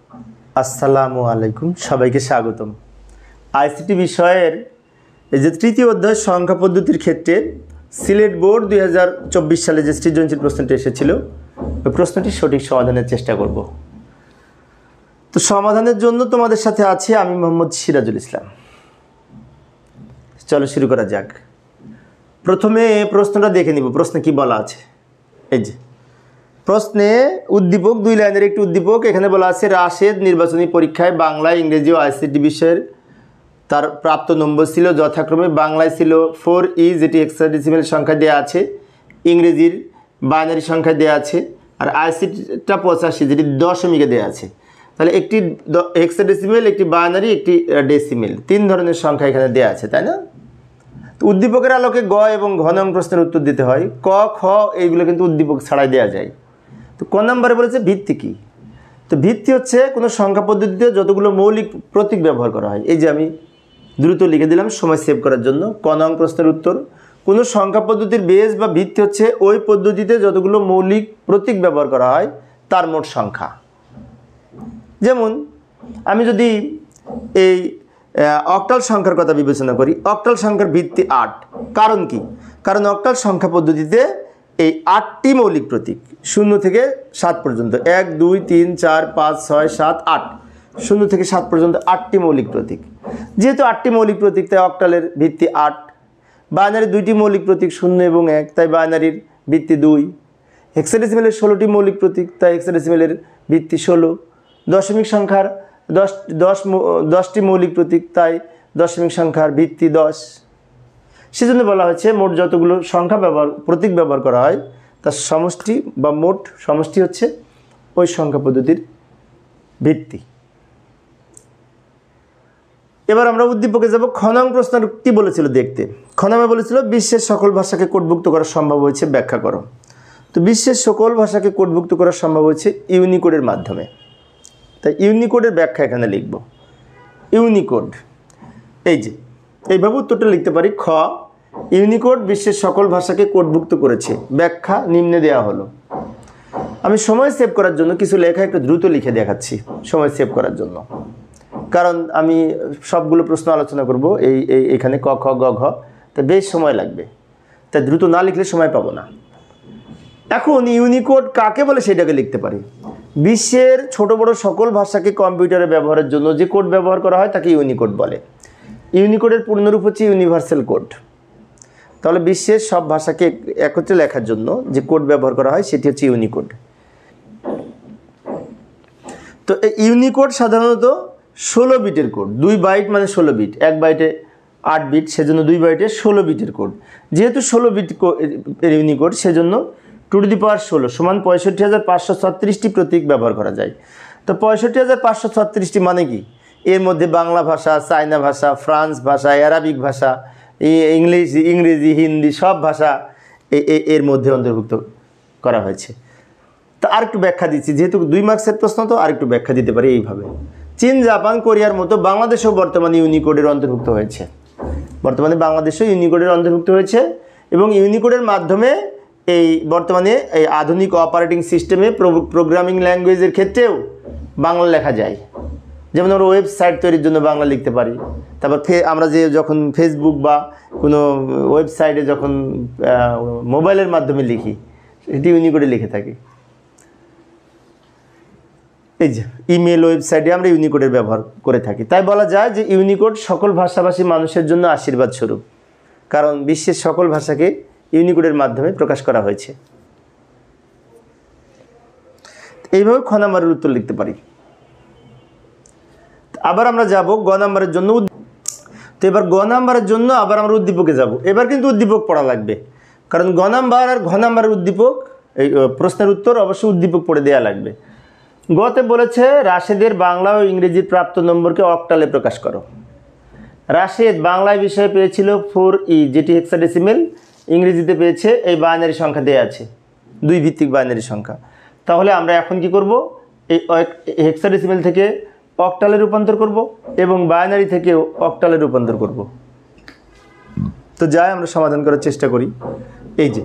আসসালামু আলাইকুম, সবাইকে স্বাগতম। আইসিটি বিষয়ের এই যে তৃতীয় অধ্যায় সংখ্যা পদ্ধতির ক্ষেত্রে সিলেট বোর্ড 2024 সালে যে সৃজনশীল প্রশ্নটি এসেছিল, ওই প্রশ্নটি সঠিক সমাধানের চেষ্টা করব। তো সমাধানের জন্য তোমাদের সাথে আছি আমি মোহাম্মদ সিরাজুল ইসলাম। চলো শুরু করা যাক। প্রথমে প্রশ্নটা দেখে নিব, প্রশ্নে কি বলা আছে। এই যে প্রশ্নে উদ্দীপক, 2 লাইনের একটি উদ্দীপক। এখানে বলা আছে রাশেদ নির্বাচনী পরীক্ষায় বাংলা, ইংরেজি ও আইসিটি বিষয়ের তার প্রাপ্ত নম্বর ছিল যথাক্রমে বাংলায় ছিল 4E, যেটি হেক্সাডেসিমেল সংখ্যা দেওয়া আছে, ইংরেজির বাইনারি সংখ্যা দেওয়া আছে, আর আইসিটিটা 85, যেটি দশমিকে দেওয়া আছে। তাহলে একটি হেক্সাডেসিমেল, একটি বাইনারি, একটি ডেসিমেল, 3 ধরনের সংখ্যা এখানে দেওয়া আছে, তাই না? তো উদ্দীপকের আলোকে গ এবং ঘ নং প্রশ্নের উত্তর দিতে হয়। ক, খ এইগুলো কিন্তু উদ্দীপক ছাড়াই দেওয়া যায়। তো ক নম্বরে বলেছে ভিত্তি কী। তো ভিত্তি হচ্ছে কোনো সংখ্যা পদ্ধতিতে যতগুলো মৌলিক প্রতীক ব্যবহার করা হয়। এই যে আমি দ্রুত লিখে দিলাম সময় সেভ করার জন্য। ক নং প্রশ্নের উত্তর, কোনো সংখ্যা পদ্ধতির বেস বা ভিত্তি হচ্ছে ওই পদ্ধতিতে যতগুলো মৌলিক প্রতীক ব্যবহার করা হয় তার মোট সংখ্যা। যেমন আমি যদি এই অক্টাল সংখ্যার কথা বিবেচনা করি, অক্টাল সংখ্যার ভিত্তি 8। কারণ কি? কারণ অক্টাল সংখ্যা পদ্ধতিতে এই 8টি মৌলিক প্রতীক, 0 থেকে 7 পর্যন্ত, 1 2 3 4 5 6 7 8, 0 থেকে 7 পর্যন্ত 8টি মৌলিক প্রতীক। যেহেতু 8টি মৌলিক প্রতীক, তাই অক্টালের ভিত্তি 8। বাইনারির 2টি মৌলিক প্রতীক 0 এবং 1, তাই বাইনারির ভিত্তি 2। হেক্সাডেসিমেলের 16টি মৌলিক প্রতীক, তাই হেক্সাডেসিমেলের ভিত্তি 16। দশমিক সংখ্যার 10টি মৌলিক প্রতীক, তাই দশমিক সংখ্যার ভিত্তি 10। সেজন্য বলা হয়েছে মোট যতগুলো সংখ্যা প্রতীক ব্যবহার করা হয় তার সমষ্টি বা মোট সমষ্টি হচ্ছে ওই সংখ্যা পদ্ধতির ভিত্তি। এবার আমরা উদ্দীপকে যাব। খ নং প্রশ্ন কি বলেছিল দেখতে। খ নামে বলেছিল বিশ্বের সকল ভাষাকে কোডভুক্ত করা সম্ভব হয়েছে, ব্যাখ্যা করো। তো বিশ্বের সকল ভাষাকে কোডভুক্ত করা সম্ভব হয়েছে ইউনিকোডের মাধ্যমে। তাই ইউনিকোডের ব্যাখ্যা এখানে লিখব। ইউনিকোড, এই যে এইভাবে উত্তরটা লিখতে পারি। খ, ইউনিকোড বিশ্বের সকল ভাষাকে কোডভুক্ত করেছে, ব্যাখ্যা নিম্নে দেওয়া হলো। আমি সময় সেভ করার জন্য কিছু লেখা একটু দ্রুত লিখে দেখাচ্ছি, সময় সেভ করার জন্য। কারণ আমি সবগুলো প্রশ্ন আলোচনা করব এখানে ক, খ, গ, ঘ, তাই বেশ সময় লাগবে। তাই দ্রুত না লিখলে সময় পাবো না। এখন ইউনিকোড কাকে বলে সেটাকে লিখতে পারি। বিশ্বের ছোট বড় সকল ভাষাকে কম্পিউটারে ব্যবহারের জন্য যে কোড ব্যবহার করা হয় তাকে ইউনিকোড বলে। ইউনিকোডের পূর্ণরূপ হচ্ছে ইউনিভার্সাল কোড। তাহলে বিশ্বের সব ভাষাকে একত্রে লেখার জন্য যে কোড ব্যবহার করা হয় সেটি হচ্ছে ইউনিকোড। তো এই ইউনিকোড সাধারণত 16 বিটের কোড। 2 বাইট মানে 16 বিট, 1 বাইটে 8 বিট, সেজন্য 2 বাইটে 16 বিটের কোড। যেহেতু 16 বিট ইউনিকোড, সেজন্য 2 টু দি পাওয়ার 16 সমান 65,536টি প্রতীক ব্যবহার করা যায়। তো 65,536টি মানে কি? এর মধ্যে বাংলা ভাষা, চায়না ভাষা, ফ্রান্স ভাষা, অ্যারাবিক ভাষা, ইংরেজি, হিন্দি সব ভাষা এর মধ্যে অন্তর্ভুক্ত করা হয়েছে। তা আর একটু ব্যাখ্যা দিচ্ছি, যেহেতু 2 মার্কসের প্রশ্ন, তো আর একটু ব্যাখ্যা দিতে পারি এইভাবে। চীন, জাপান, কোরিয়ার মতো বাংলাদেশও বর্তমানে ইউনিকোডের অন্তর্ভুক্ত হয়েছে। বর্তমানে বাংলাদেশও ইউনিকোডের অন্তর্ভুক্ত হয়েছে এবং ইউনিকোডের মাধ্যমে এই বর্তমানে এই আধুনিক অপারেটিং সিস্টেমে প্রোগ্রামিং ল্যাঙ্গুয়েজের ক্ষেত্রেও বাংলা লেখা যায়। যেমন আমরা ওয়েবসাইট তৈরির জন্য বাংলা লিখতে পারি। তারপর আমরা যে যখন ফেসবুক বা কোনো ওয়েবসাইটে যখন মোবাইলের মাধ্যমে লিখি, সেটি ইউনিকোডে লিখে থাকি। এই যে ইমেল, ওয়েবসাইটে আমরা ইউনিকোডের ব্যবহার করে থাকি। তাই বলা যায় যে ইউনিকোড সকল ভাষাভাষী মানুষের জন্য আশীর্বাদ স্বরূপ, কারণ বিশ্বের সকল ভাষাকে ইউনিকোডের মাধ্যমে প্রকাশ করা হয়েছে। এইভাবে খ নাম্বারের উত্তর লিখতে পারি। আবার আমরা যাব গ নাম্বারের জন্য। তো এবার গ নাম্বারের জন্য আবার আমরা উদ্দীপকে যাব। এবার কিন্তু উদ্দীপক পড়া লাগবে, কারণ গ নাম্বার আর ঘ নাম্বারের উদ্দীপক, এই প্রশ্নের উত্তর অবশ্যই উদ্দীপক পড়ে দেওয়া লাগবে। গতে বলেছে রাশেদের বাংলা ও ইংরেজির প্রাপ্ত নম্বরকে অক্টালে প্রকাশ করো। রাশেদ বাংলায় বিষয়ে পেয়েছিল 4E, যেটি হেক্সাডেসিমেল, ইংরেজিতে পেয়েছে এই বাইনারি সংখ্যা দেওয়া আছে, 2 ভিত্তিক বাইনারি সংখ্যা। তাহলে আমরা এখন কি করব? এই হেক্সাডেসিমেল থেকে অক্টালে রূপান্তর করব এবং বাইনারি থেকে অক্টালে রূপান্তর করব। তো যাই আমরা সমাধান করার চেষ্টা করি। এই যে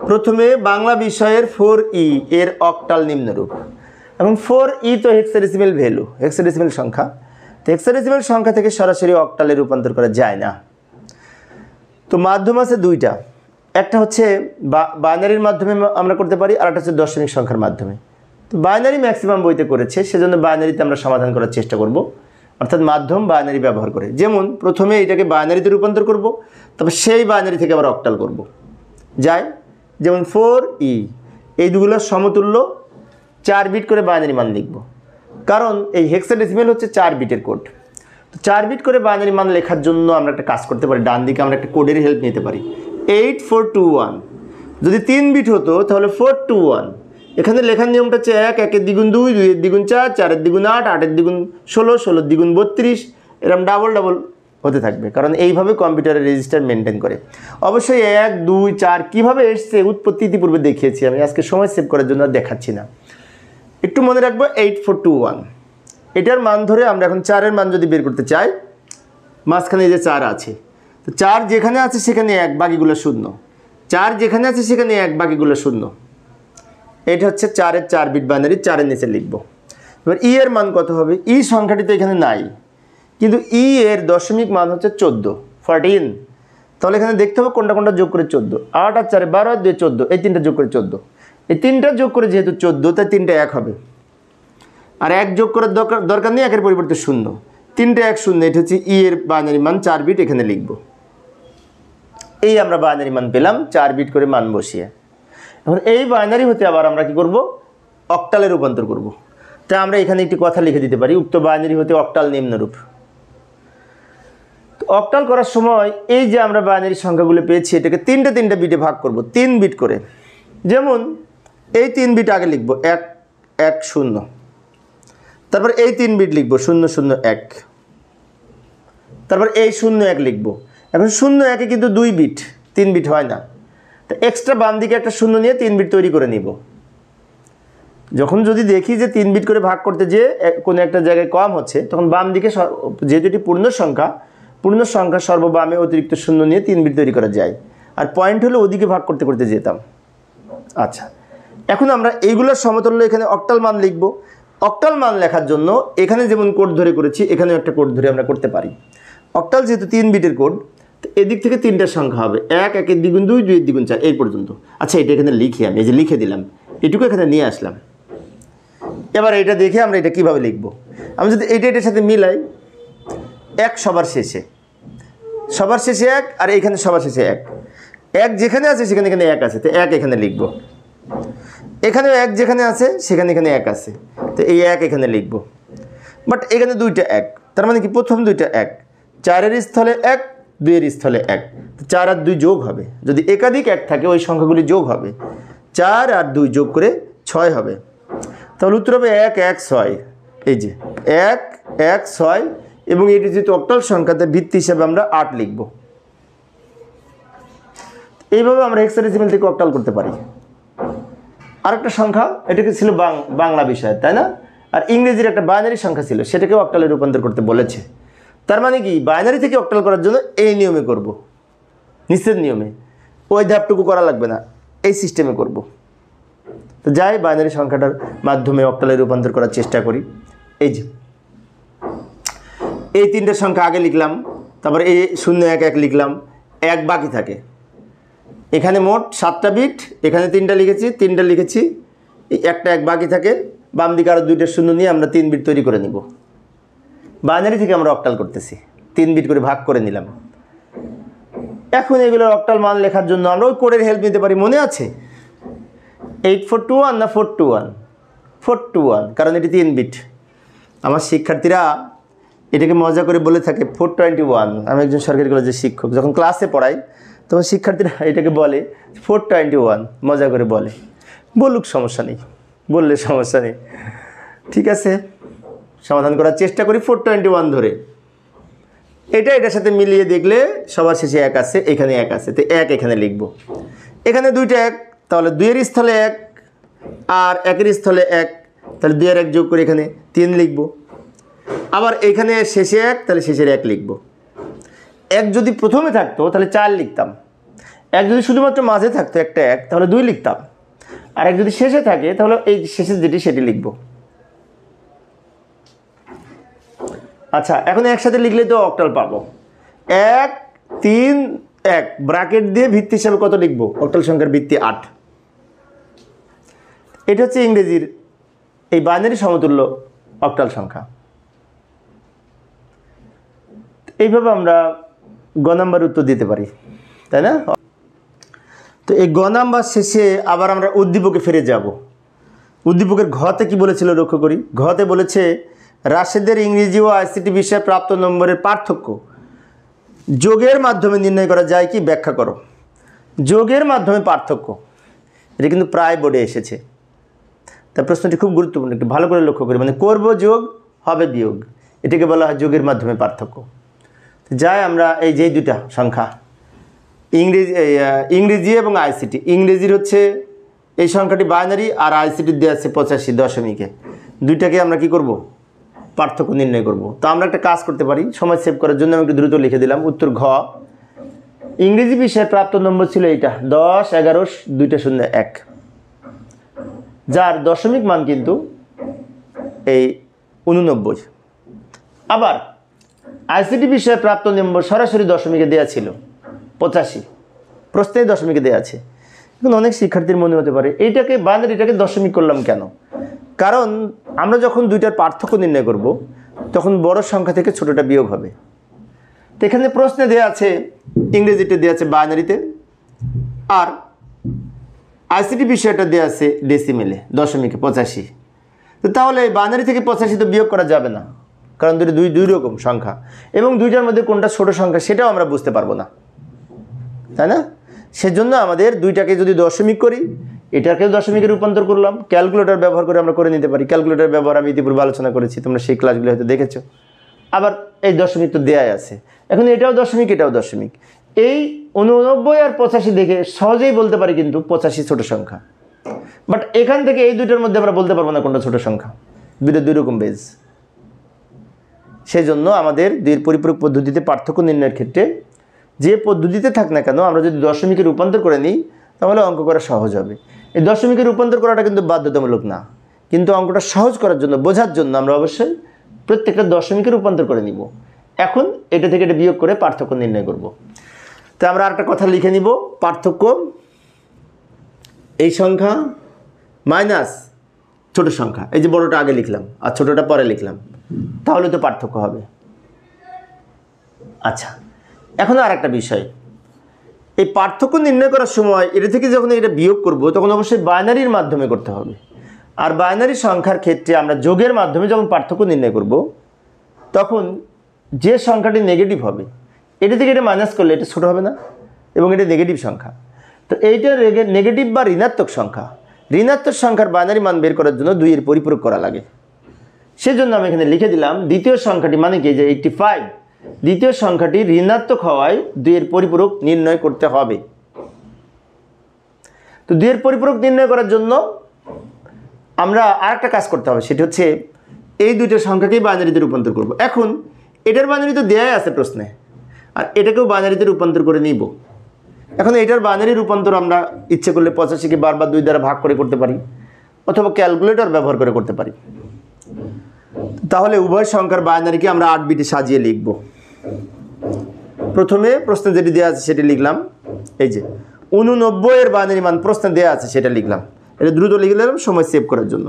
প্রথমে বাংলা বিষয়ের 4E এর অক্টাল নিম্নরূপ। এখন 4e তো হেক্সাডেসিমেল ভ্যালু, হেক্সাডেসিমেল সংখ্যা। তো হেক্সাডেসিমেল সংখ্যা থেকে সরাসরি অক্টালে রূপান্তর করা যায় না। তো মাধ্যম আছে দুইটা, একটা হচ্ছে বাইনারির মাধ্যমে আমরা করতে পারি, আর একটা হচ্ছে দশমিক সংখ্যার মাধ্যমে। তো বাইনারি ম্যাক্সিমাম বইতে করেছে, সেজন্য বাইনারিতে আমরা সমাধান করার চেষ্টা করব, অর্থাৎ মাধ্যম বাইনারি ব্যবহার করে। যেমন প্রথমে এটাকে বাইনারিতে রূপান্তর করব, তারপর সেই বাইনারি থেকে আবার অক্টাল করব। যাই, যেমন 4e, এই দুগুলোর সমতুল্য 4 বিট করে বাইনারি মান লিখব, কারণ এই হেক্সাডেসিমেল হচ্ছে 4 বিটের কোড। তো 4 বিট করে বাইনারি মান লেখার জন্য আমরা একটা কাজ করতে পারি, ডান দিকে আমরা একটা কোডের হেল্প নিতে পারি। 8421 যদি 3 বিট হতো তাহলে 421। এখানে লেখার নিয়মটা হচ্ছে 1, 1-এর দ্বিগুণ 2, 2-এর দ্বিগুণ 4, 4-এর দ্বিগুণ 8, 8-এর দ্বিগুণ 16, 16-এর দ্বিগুণ 32, এরকম ডাবল ডাবল হতে থাকবে, কারণ এইভাবে কম্পিউটারের রেজিস্টার মেনটেন করে। অবশ্যই 1, 2, 4 কীভাবে এসছে উৎপত্তি ইতিপূর্বে দেখিয়েছি আমি, আজকে সময় সেভ করার জন্য আর দেখাচ্ছি না। একটু মনে রাখবো 8421, এটার মান ধরে আমরা এখন 4-এর মান যদি বের করতে চাই, মাঝখানে যে 4 আছে, তো 4 যেখানে আছে সেখানে 1, বাকিগুলো 0। 4 যেখানে আছে সেখানে 1, বাকিগুলো 0। এটা হচ্ছে 4-এর 4 বিট বাইনারি, 4-এর নিচে লিখব। এবার ই এর মান কত হবে? ই সংখ্যাটি তো এখানে নাই, কিন্তু ই এর দশমিক মান হচ্ছে 14। তাহলে এখানে দেখতে হবে কোনটা কোনটা যোগ করে 14। 8 আর 4 12 আর 2 14, এই তিনটা যোগ করে 14। এই তিনটা যোগ করে যেহেতু 14, তাই তিনটা 1 হবে। আর 1 যোগ করার দরকার নেই, 1-এর পরিবর্তে 0। তিনটা 1 0, এটা হচ্ছে ই এর বাইনারি মান, 4 বিট এখানে লিখব। এই আমরা বাইনারি মান পেলাম 4 বিট করে মান বসিয়ে। এখন এই বাইনারি হতে আবার আমরা কি করব? অক্টালে রূপান্তর করব। তাই আমরা এখানে একটি কথা লিখে দিতে পারি, উক্ত বাইনারি হতে অক্টাল নিম্নরূপ। অক্টাল করার সময় এই যে আমরা বাইনারি সংখ্যাগুলো পেয়েছি, এটাকে তিনটা বিটে ভাগ করব, 3 বিট করে। যেমন এই 3 বিট আগে লিখব 1 1 0, তারপর এই 3 বিট লিখব 0 0 1, তারপর এই 0 1 লিখব। এখন 0 1-এ কিন্তু 2 বিট, 3 বিট হয় না। তো এক্সট্রা বাম দিকে একটা 0 নিয়ে 3 বিট তৈরি করে নিব। যখন যদি দেখি যে 3 বিট করে ভাগ করতে যে কোনো একটা জায়গায় কম হচ্ছে, তখন বাম দিকে, যেহেতু এটি পূর্ণ সংখ্যা সর্ববামে অতিরিক্ত 0 নিয়ে 3 বিট তৈরি করা যায়। আর পয়েন্ট হলো ওদিকে ভাগ করতে করতে যেতাম। আচ্ছা, এখন আমরা এইগুলোর সমতুল্য এখানে অক্টাল মান লিখব। অক্টাল মান লেখার জন্য এখানে যেমন কোড ধরে করেছি, এখানেও একটা কোড ধরে আমরা করতে পারি। অক্টাল যেহেতু 3 বিটের কোড, তো এদিক থেকে 3টা সংখ্যা হবে, 1 1-এর দ্বিগুণ 2, 2-এর দ্বিগুণ 4, এই পর্যন্ত। আচ্ছা, এটা এখানে লিখি আমি, এই যে লিখে দিলাম, এটুকু এখানে নিয়ে আসলাম। এবার এটা দেখে আমরা এটা কীভাবে লিখব। আমি যদি এটার সাথে মিলাই, 1 সবার শেষে 1, আর এইখানে সবার শেষে 1 যেখানে আছে সেখানে এখানে 1 আছে, তো 1 এখানে লিখব। এখানে 1 যেখানে আছে সেখানে এখানে 1 আছে, তো এই 1 এখানে লিখব। বাট এখানে 2টা 1, তার মানে কি প্রথম 2টা 1, 4-এর স্থলে 1, 2-এর স্থলে 1, তো 4 আর 2 যোগ হবে। যদি একাধিক 1 থাকে ওই সংখ্যাগুলি যোগ হবে, 4 আর 2 যোগ করে 6 হবে। তাহলে উত্তর হবে 1 1 6। এই যে 1 1 6, এবং এটি যেহেতু অক্টাল সংখ্যাতে ভিত্তি হিসাবে আমরা 8 লিখব। এইভাবে আমরা হেক্সাডেসিমেল থেকে অক্টাল করতে পারি। আরেকটা সংখ্যা, এটাকে ছিল বাংলা বিষয়, তাই না? আর ইংরেজির একটা বাইনারি সংখ্যা ছিল, সেটাকেও অক্টালে রূপান্তর করতে বলেছে। তার মানে কি, বাইনারি থেকে অক্টাল করার জন্য এই নিয়মে করব, নিষেধ নিয়মে, ওই ধাপটুকু করা লাগবে না, এই সিস্টেমে করব। তো যাই, বাইনারি সংখ্যাটার মাধ্যমে অক্টালে রূপান্তর করার চেষ্টা করি। এই যে এই 3টে সংখ্যা আগে লিখলাম, তারপরে এই 0 1 1 লিখলাম, 1 বাকি থাকে। এখানে মোট 7টা বিট, এখানে 3টা লিখেছি, এই একটা 1 বাকি থাকে। বাম দিকে আরও 2টা 0 নিয়ে আমরা 3 বিট তৈরি করে নিব। বাইনারি থেকে আমরা অক্টাল করতেছি, 3 বিট করে ভাগ করে নিলাম। এখন এগুলোর অক্টাল মান লেখার জন্য আমরা ওই কোডের হেল্প নিতে পারি, মনে আছে? 8421 না 421? 421, কারণ এটি 3 বিট। আমার শিক্ষার্থীরা এটাকে মজা করে বলে থাকে 421। আমি একজন সরকারি কলেজের শিক্ষক, যখন ক্লাসে পড়াই তখন শিক্ষার্থীরা এটাকে বলে 421, মজা করে বলে। বলুক, সমস্যা নেই, বললে সমস্যা নেই, ঠিক আছে। সমাধান করার চেষ্টা করি 421 ধরে। এটার সাথে মিলিয়ে দেখলে সবার শেষে 1 আছে, এখানে 1 আছে, তো 1 এখানে লিখব। এখানে 2টা 1, তাহলে 2-এর স্থলে 1, আর 1-এর স্থলে 1, তাহলে 2 আর 1 যোগ করে এখানে 3 লিখব। আবার এখানে শেষে 1, তাহলে শেষের 1 লিখব। 1 যদি প্রথমে থাকতো তাহলে 4 লিখতাম, 1 যদি শুধুমাত্র মাঝে থাকতো একটা 1, তাহলে 2 লিখতাম, আর 1 যদি শেষে থাকে তাহলে এই শেষের যেটি সেটি লিখব। আচ্ছা, এখন একসাথে লিখলে তো অক্টাল পাবো। 1 3 1 ব্র্যাকেট দিয়ে ভিত্তি হিসাবে কত লিখবো? অক্টাল সংখ্যার ভিত্তি 8। এটা হচ্ছে ইংরেজির এই বাইনারি সমতুল্য অক্টাল সংখ্যা। এইভাবে আমরা গ নাম্বার উত্তর দিতে পারি, তাই না? তো এই গ নাম্বার শেষে আবার আমরা উদ্দীপকে ফিরে যাব। উদ্দীপকের ঘতে কি বলেছিল লক্ষ্য করি। ঘতে বলেছে রাশেদের ইংরেজি ও আইসিটি বিষয়ে প্রাপ্ত নম্বরের পার্থক্য যোগের মাধ্যমে নির্ণয় করা যায় কি, ব্যাখ্যা করো। যোগের মাধ্যমে পার্থক্য, এটা কিন্তু প্রায় বোর্ডে এসেছে। তার প্রশ্নটি খুব গুরুত্বপূর্ণ, একটু ভালো করে লক্ষ্য করি। মানে করব যোগ, হবে বিয়োগ, এটাকে বলা হয় যোগের মাধ্যমে পার্থক্য। যাই আমরা এই যে দুটা সংখ্যা ইংরেজি এবং আইসিটি, ইংরেজির হচ্ছে এই সংখ্যাটি বাইনারি আর আইসিটির দেওয়া আছে 85 দশমিকে, দুইটাকে আমরা কি করব? পার্থক্য নির্ণয় করব। তো আমরা একটা কাজ করতে পারি, সময় সেভ করার জন্য আমি একটু দ্রুত লিখে দিলাম। উত্তর ঘ, ইংরেজি বিষয়ে প্রাপ্ত নম্বর ছিল এইটা 10 11 2 0 1, যার দশমিক মান কিন্তু এই 89। আবার আইসিটি বিষয়ে প্রাপ্ত নম্বর সরাসরি দশমিকে দেওয়া ছিল 85, প্রশ্নেই দশমিকে দেওয়া আছে। এখন অনেক শিক্ষার্থীর মনে হতে পারে এইটাকে বাইনারিটাকে দশমিক করলাম কেন? কারণ আমরা যখন দুইটার পার্থক্য নির্ণয় করব তখন বড় সংখ্যা থেকে ছোটটা বিয়োগ হবে। তো এখানে প্রশ্নে দেওয়া আছে ইংরেজিতে দেওয়া আছে বাইনারিতে, আর আইসিটি বিষয়টা দেওয়া আছে ডেসিমেলে দশমিকে 85। তো তাহলে বাইনারি থেকে 85 তো বিয়োগ করা যাবে না, কারণ দুই রকম সংখ্যা, এবং দুইটার মধ্যে কোনটা ছোট সংখ্যা সেটাও আমরা বুঝতে পারবো না, তাই না? সেজন্য আমাদের দুইটাকে যদি দশমিক করি, এটাকেও দশমিকে রূপান্তর করলাম। ক্যালকুলেটর ব্যবহার করে আমরা করে নিতে পারি। ক্যালকুলেটর ব্যবহার আমি ইতিপূর্বে আলোচনা করেছি, তোমরা সেই ক্লাসগুলো হয়তো দেখেছো। আবার এই দশমিক তো দেয়াই আছে, এখন এটাও দশমিক এটাও দশমিক। এই 89 আর 85 দেখে সহজেই বলতে পারি কিন্তু 85 ছোট সংখ্যা। বাট এখান থেকে এই দুইটার মধ্যে আমরা বলতে পারবো না কোনটা ছোট সংখ্যা, দুইটা দুই রকম বেজ। সেজন্য আমাদের দুইয়ের পরিপূরক পদ্ধতিতে পার্থক্য নির্ণয়ের ক্ষেত্রে যে পদ্ধতিতে থাক না কেন, আমরা যদি দশমিকে রূপান্তর করে নিই তাহলে অঙ্ক করা সহজ হবে। এই দশমিকে রূপান্তর করাটা কিন্তু বাধ্যতামূলক না, কিন্তু অঙ্কটা সহজ করার জন্য, বোঝার জন্য আমরা অবশ্যই প্রত্যেকটা দশমিকে রূপান্তর করে নিব। এখন এটা থেকে এটা বিয়োগ করে পার্থক্য নির্ণয় করব। তো আমরা আরেকটা কথা লিখে নিব, পার্থক্য এই সংখ্যা মাইনাস ছোট সংখ্যা, এই যে বড়টা আগে লিখলাম আর ছোটটা পরে লিখলাম, তাহলে তো পার্থক্য হবে। আচ্ছা, এখন আর একটা বিষয়, এই পার্থক্য নির্ণয় করার সময় এটা থেকে যখন এটা বিয়োগ করব তখন অবশ্যই বাইনারির মাধ্যমে করতে হবে। আর বাইনারি সংখ্যার ক্ষেত্রে আমরা যোগের মাধ্যমে যখন পার্থক্য নির্ণয় করব তখন যে সংখ্যাটি নেগেটিভ হবে এটা থেকে এটা মাইনাস করলে এটা ছোট হবে না, এবং এটা নেগেটিভ সংখ্যা। তো এইটা নেগেটিভ বা ঋণাত্মক সংখ্যা, ঋণাত্মক সংখ্যার বাইনারি মান বের করার জন্য 2 এর পরিপূরক করা লাগে। সেজন্য আমি এখানে লিখে দিলাম দ্বিতীয় সংখ্যাটি মানে কি, যে 85, দ্বিতীয় সংখ্যাটি ঋণাত্মক হওয়ায় 2 এর পরিপূরক নির্ণয় করতে হবে। তো 2 এর পরিপূরক নির্ণয় করার জন্য আমরা আরেকটা কাজ করতে হবে, সেটি হচ্ছে এই দুইটা সংখ্যাকেই বাইনারিতে রূপান্তর করব। এখন এটার বাইনারি তো দেয়াই আছে প্রশ্নে, আর এটাকেও বাইনারিতে রূপান্তর করে নিব। এখন এটার বাইনারি রূপান্তর আমরা ইচ্ছে করলে 85কে বারবার 2 দ্বারা ভাগ করে করতে পারি, অথবা ক্যালকুলেটর ব্যবহার করে করতে পারি। তাহলে উভয় সংখ্যার বাইনারিকে আমরা 8 বিটে সাজিয়ে লিখব। প্রথমে প্রশ্নে যেটি দেওয়া আছে সেটি লিখলাম, এই যে 89 এর বাইনারি মান প্রশ্নে দেওয়া আছে সেটা লিখলাম। এটা দ্রুত লিখে নিলাম সময় সেভ করার জন্য।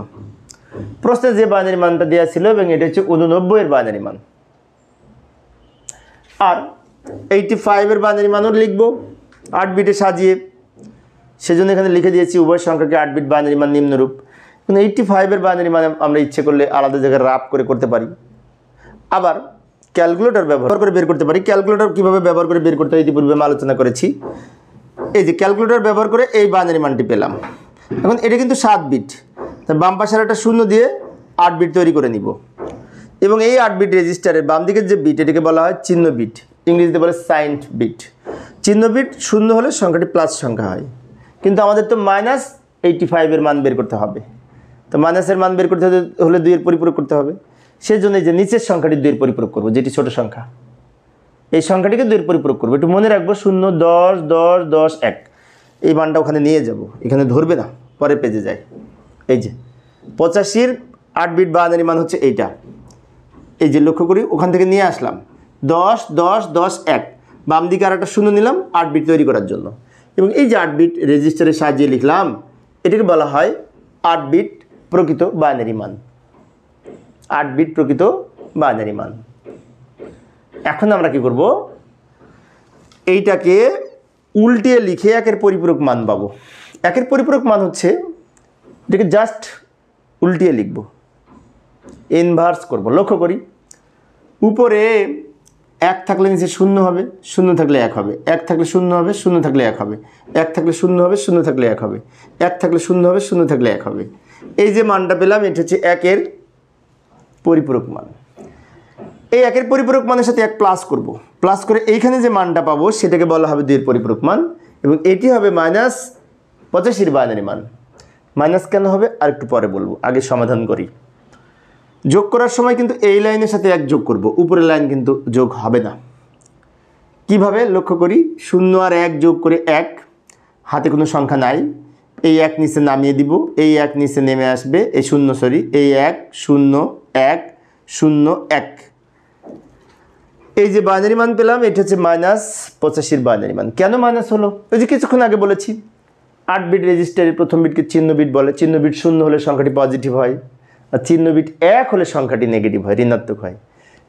প্রশ্নে যে বাইনারি মানটা দেওয়া ছিল এবং এটা হচ্ছে 89 এর বাইনারি মান, আর 85 এর বাইনারি মানও লিখব 8 বিটে সাজিয়ে। সেজন্য এখানে লিখে দিয়েছি উভয় সংখ্যাকে 8 বিট বাইনারি মান নিম্নরূপ। কিন্তু 85 এর বাইনারি মান আমরা ইচ্ছে করলে আলাদা জায়গায় রাফ করে করতে পারি, আবার ক্যালকুলেটর ব্যবহার করে বের করতে পারি। ক্যালকুলেটর কীভাবে ব্যবহার করে বের করতে হয় ইতিপূর্বে আমি আলোচনা করেছি। এই যে ক্যালকুলেটর ব্যবহার করে এই বাইনারি মানটি পেলাম। এখন এটা কিন্তু 7 বিট, তাই বাম পাশের একটা 0 দিয়ে 8 বিট তৈরি করে নিব, এবং এই 8 বিট রেজিস্টারের বাম দিকের যে বিট এটাকে বলা হয় চিহ্ন বিট, ইংরেজিতে বলে সাইন্ড বিট। চিহ্ন বিট 0 হলে সংখ্যাটি প্লাস সংখ্যা হয়, কিন্তু আমাদের তো -85 এর মান বের করতে হবে। তো মাইনাসের মান বের করতে হলে 2 এর পরিপূরক করতে হবে। সেই জন্য যে নিচের সংখ্যাটি 2 এর পরিপূরক করবো, যেটি ছোট সংখ্যা, এই সংখ্যাটিকে 2 এর পরিপূরক করবো। একটু মনে রাখবো 0 10 10 10 1, এই মানটা ওখানে নিয়ে যাব, এখানে ধরবে না, পরে পেজে যায়। এই যে 85-র 8 বিট বাইনারি মান হচ্ছে এইটা, এই যে লক্ষ্য করি ওখান থেকে নিয়ে আসলাম 10 10 10 1, বাম দিকে আর একটা শূন্য নিলাম 8 বিট তৈরি করার জন্য, এবং এই যে 8 বিট রেজিস্টারের সাহায্যে লিখলাম, এটাকে বলা হয় 8 বিট প্রকৃত বাইনারি মান। 8 বিট প্রকৃত বাইনারি মান। এখন আমরা কি করব, এইটাকে উল্টিয়ে লিখে একের পরিপূরক মান পাবো। একের পরিপূরক মান হচ্ছে, এটাকে জাস্ট উল্টিয়ে লিখব, ইনভার্স করব। লক্ষ্য করি উপরে 1 থাকলে নিচে 0 হবে, 0 থাকলে 1 হবে, 1 থাকলে 0 হবে, 0 থাকলে 1 হবে, 1 থাকলে 0 হবে, 0 থাকলে 1 হবে, 1 থাকলে 0 হবে, 0 থাকলে 1 হবে। এই যে মানটা পেলাম এটা হচ্ছে একের পরিপূরক মান। এই একের পরিপূরক মানের সাথে 1 প্লাস করব, প্লাস করে এইখানে যে মানটা পাবো সেটাকে বলা হবে 2 এর পরিপূরক মান, এবং এটি হবে -85 বাইনারি মান। মাইনাস কেন হবে আর একটু পরে বলবো, আগে সমাধান করি। যোগ করার সময় কিন্তু এই লাইনের সাথে 1 যোগ করব, উপরের লাইন কিন্তু যোগ হবে না। কিভাবে লক্ষ্য করি, 0 আর 1 যোগ করে 1, হাতে কোনো সংখ্যা নাই, এই 1 নিচে নামিয়ে দিব, এই 1 নিচে নেমে আসবে, এই 0 সরি, এই 1 0 1 0 1, এই যে বাইনারি মান পেলাম এটা হচ্ছে -85 বাইনারি মান। কেন মাইনাস হলো, ওই যে কিছুক্ষণ আগে বলেছি 8 বিট রেজিস্টারের প্রথম বিটকে চিহ্ন বিট বলে। চিহ্ন বিট 0 হলে সংখ্যাটি পজিটিভ হয়, আর চিহ্ন বিট 1 হলে সংখ্যাটি নেগেটিভ হয়, ঋণাত্মক হয়।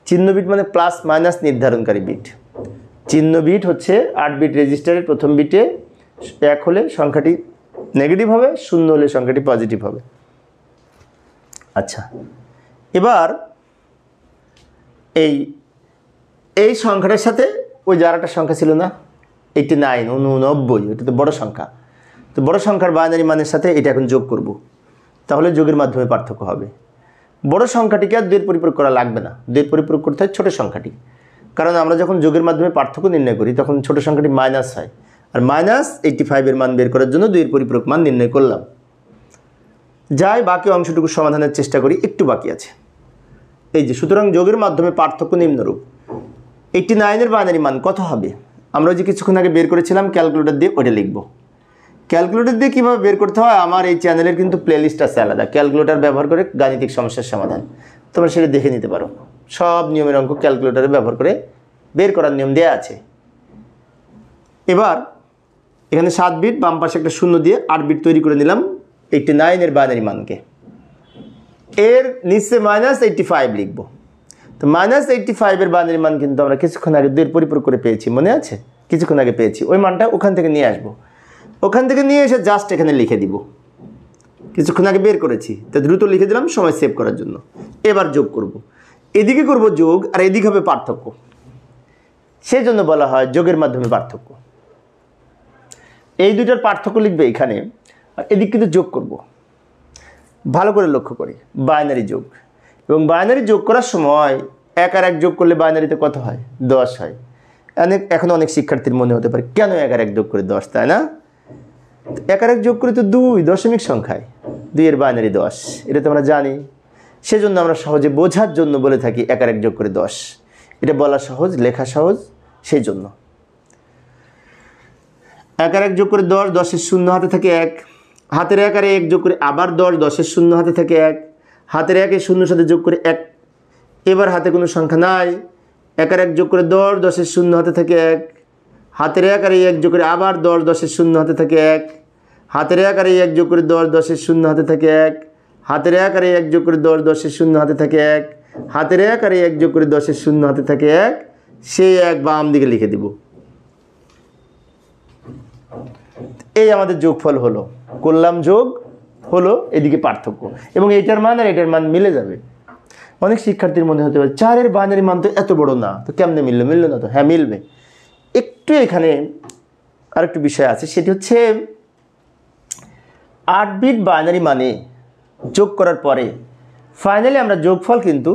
চিহ্ন বিট মানে প্লাস মাইনাস নির্ধারণকারী বিট। চিহ্ন বিট হচ্ছে 8 বিট রেজিস্টারের প্রথম বিটে 1 হলে সংখ্যাটি নেগেটিভ হবে, 0 হলে সংখ্যাটি পজিটিভ হবে। আচ্ছা, এবার এই সংখ্যাটার সাথে ওই যে আরেকটা সংখ্যা ছিল না 89 89, এটা তো বড় সংখ্যা, তো বড় সংখ্যার বাইনারি মানের সাথে এটা এখন যোগ করব, তাহলে যোগের মাধ্যমে পার্থক্য হবে। বড় সংখ্যাটিকে আর 2 এর পরিপূরক করা লাগবে না, 2 এর পরিপূরক করতে হয় ছোট সংখ্যাটি, কারণ আমরা যখন যোগের মাধ্যমে পার্থক্য নির্ণয় করি তখন ছোট সংখ্যাটি মাইনাস হয়, আর -85 এর মান বের করার জন্য 2 এর পরিপূরক মান নির্ণয় করলাম। যাই বাকি অংশটুকু সমাধানের চেষ্টা করি, একটু বাকি আছে। এই যে সুতরাং যোগের মাধ্যমে পার্থক্য নিম্নরূপ। 89 এর বাইনারি মান কত হবে, আমরা যে কিছুক্ষণ আগে বের করেছিলাম ক্যালকুলেটর দিয়ে, ওটা লিখব। ক্যালকুলেটর দিয়ে কীভাবে বের করতে হয়, আমার এই চ্যানেলের কিন্তু প্লেলিস্ট আছে আলাদা, ক্যালকুলেটর ব্যবহার করে গাণিতিক সমস্যার সমাধান, তোমরা সেটা দেখে নিতে পারো। সব নিয়মের অঙ্ক ক্যালকুলেটরে ব্যবহার করে বের করার নিয়ম দেওয়া আছে। এবার এখানে 7 বিট, বাম পাশে একটা 0 দিয়ে 8 বিট তৈরি করে নিলাম 89 এর বাইনারি মানকে। এর নিচে -85 লিখব। তো -85 এর বাইনারি মান কিন্তু আমরা কিছুক্ষণ আগে 2 এর পরিপূরক করে পেয়েছি, মনে আছে? কিছুক্ষণ আগে পেয়েছি, ওই মানটা ওখান থেকে নিয়ে আসবো, ওখান থেকে নিয়ে এসে জাস্ট এখানে লিখে দিব। কিছুক্ষণ আগে বের করেছি, তা দ্রুত লিখে দিলাম সময় সেভ করার জন্য। এবার যোগ করব, এদিকে করব যোগ, আর এদিকে হবে পার্থক্য, সেই জন্য বলা হয় যোগের মাধ্যমে পার্থক্য। এই দুইটার পার্থক্য লিখবে এখানে, আর এদিক কিন্তু যোগ করব। ভালো করে লক্ষ্য করি, বাইনারি যোগ, এবং বাইনারি যোগ করার সময় 1 আর 1 যোগ করলে বাইনারিতে কত হয়? 10 হয়। এখন অনেক শিক্ষার্থীর মনে হতে পারে কেন 1 আর 1 যোগ করে 10, তাই না? 1 আর 1 যোগ করে তো 2 দশমিক সংখ্যায়, 2 এর বাইনারি 10, এটা তো আমরা জানি। সেজন্য আমরা সহজে বোঝার জন্য বলে থাকি 1 আর 1 যোগ করে 10, এটা বলা সহজ, লেখা সহজ, সেই জন্য। 1 আর 1 যোগ করে 10, 10 এর 0 হাতে থাকে 1, হাতের 1 আর 1 যোগ করে আবার 10, 10 এর 0 হাতে থাকে 1, হাতের 1 এর 0 সাথে যোগ করে 1, এবার হাতে কোনো সংখ্যা নাই, 1 আর 1 যোগ করে 10, 10 এর 0 হাতে থাকে 1, হাতের 1 আর 1 যোগ করে আবার 10, 10 এর 0 হাতে থাকে 1, হাতের 1 আর 1 যোগ করে 10, 10 এর 0 হাতে থাকে 1, হাতের 1 আর 1 যোগ করে 10, 10 এর 0 হাতে থাকে 1, হাতের 1 আর 1 যোগ করে 10 এর 0 হাতে থাকে 1, সেই 1 বাম দিকে লিখে দিব। এই আমাদের যোগফল হলো, করলাম যোগ, হলো এদিকে পার্থক্য, এবং এইটার মান আর এটার মান মিলে যাবে। অনেক শিক্ষার্থীর মনে হতে পারে 4 এর বাইনারি মান তো এত বড় না, তো কেমনে মিললো? মিললো না তো? হ্যাঁ মিলবে। একটু এখানে আরেকটু বিষয় আছে, সেটি হচ্ছে 8 বিট বাইনারি মানে যোগ করার পরে ফাইনালি আমরা যোগফল কিন্তু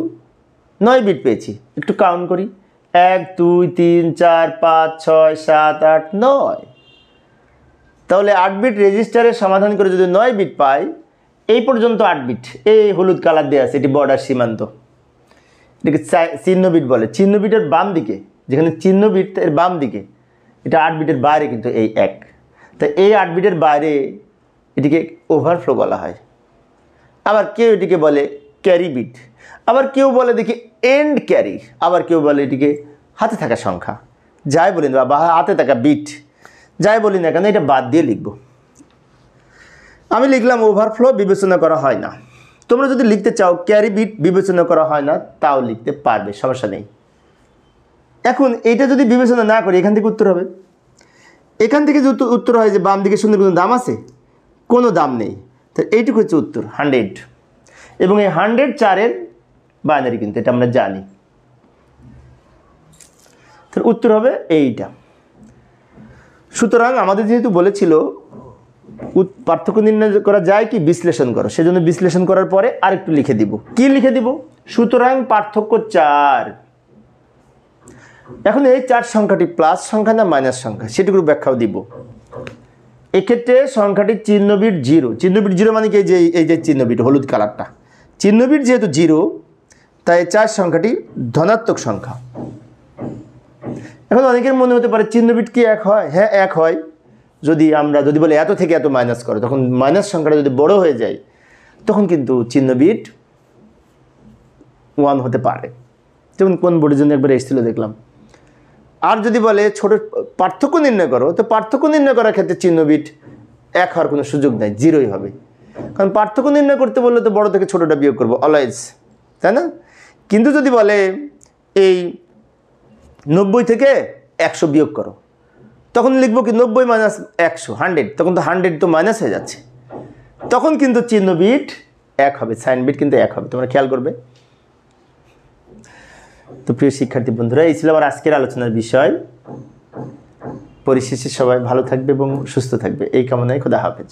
9 বিট পেয়েছি। একটু কাউন্ট করি, 1 2 3 4 5 6 7 8 9। তাহলে 8 বিট রেজিস্টারের সমাধান করে যদি 9 বিট পাই, এই পর্যন্ত 8 বিট, এই হলুদ কালার দেওয়া আছে, এটি বর্ডার সীমান্ত, এটাকে চিহ্ন বিট বলে। চিহ্ন বিটের বাম দিকে, যেখানে চিহ্ন বিট এর বাম দিকে, এটা 8 বিটের বাইরে কিন্তু এই 1, তাই এই 8 বিটের বাইরে এটিকে ওভারফ্লো বলা হয়। আবার কেউ এটিকে বলে ক্যারি বিট। আবার কেউ বলে দেখি এন্ড ক্যারি, আবার কেউ বলে এটিকে হাতে থাকা সংখ্যা। যাই বলি না বা হাতে থাকা বিট, যাই বলি না কেন এটা বাদ দিয়ে লিখব। আমি লিখলাম ওভারফ্লো বিবেচনা করা হয় না। তোমরা যদি লিখতে চাও ক্যারি বিট বিবেচনা করা হয় না, তাও লিখতে পারবে, সমস্যা নেই। এখন এটা যদি বিবেচনা না করি এখান থেকে উত্তর হবে। এখান থেকে যে উত্তর হয় যে বাম দিকে শূন্যের কোনো দাম আছে, কোনো দাম নেই, তো এইটুকু হচ্ছে উত্তর 100। এবং এই 100 4-এর বাইনারি কিন্তু, এটা আমরা জানি। তো উত্তর হবে এইটা। সুতরাং আমাদের যেহেতু বলেছিল পার্থক্য নির্ণয় করা যায় কি বিশ্লেষণ করো, সেজন্য বিশ্লেষণ করার পরে আরেকটু লিখে দিব। কি লিখে দিব? সুতরাং পার্থক্য 4। এখন এই 4 সংখ্যাটি প্লাস সংখ্যা না মাইনাস সংখ্যা, সেটুকুর ব্যাখ্যাও দিব। এক্ষেত্রে সংখ্যাটির চিহ্ন বিট 0। চিহ্ন বিট 0 মানে কি এই যে চিহ্ন বিট হলুদ কালারটা, চিহ্ন বিট যেহেতু 0, তাই 4 সংখ্যাটি ধনাত্মক সংখ্যা। এখন অনেকের মনে হতে পারে চিহ্ন বিট কি 1 হয়? হ্যাঁ 1 হয়। যদি বলে এত থেকে এত মাইনাস করো, তখন মাইনাস সংখ্যাটা যদি বড় হয়ে যায় তখন কিন্তু চিহ্ন বিট 1 হতে পারে। যেমন কোন বোর্ডের জন্য একবার এসেছিল দেখলাম। আর যদি বলে ছোট পার্থক্য নির্ণয় করো, তো পার্থক্য নির্ণয় করার ক্ষেত্রে চিহ্ন বিট 1 হওয়ার কোনো সুযোগ নাই, 0ই হবে। কারণ পার্থক্য নির্ণয় করতে বললে তো বড় থেকে ছোটটা বিয়োগ করবো অলওয়েজ, তাই না? কিন্তু যদি বলে এই 90 থেকে 100 বিয়োগ করো, তখন লিখবো কি 90 মাইনাস 100 100, তখন তো 100 তো মাইনাস হয়ে যাচ্ছে, তখন কিন্তু চিহ্ন বিট 1 হবে, সাইন বিট কিন্তু 1 হবে। তোমরা খেয়াল করবে। তো প্রিয় শিক্ষার্থী বন্ধুরা, এই ছিল আমার আজকের আলোচনার বিষয়। পরিশেষে সবাই ভালো থাকবে এবং সুস্থ থাকবে এই কামনায় খোদা হাফেজ।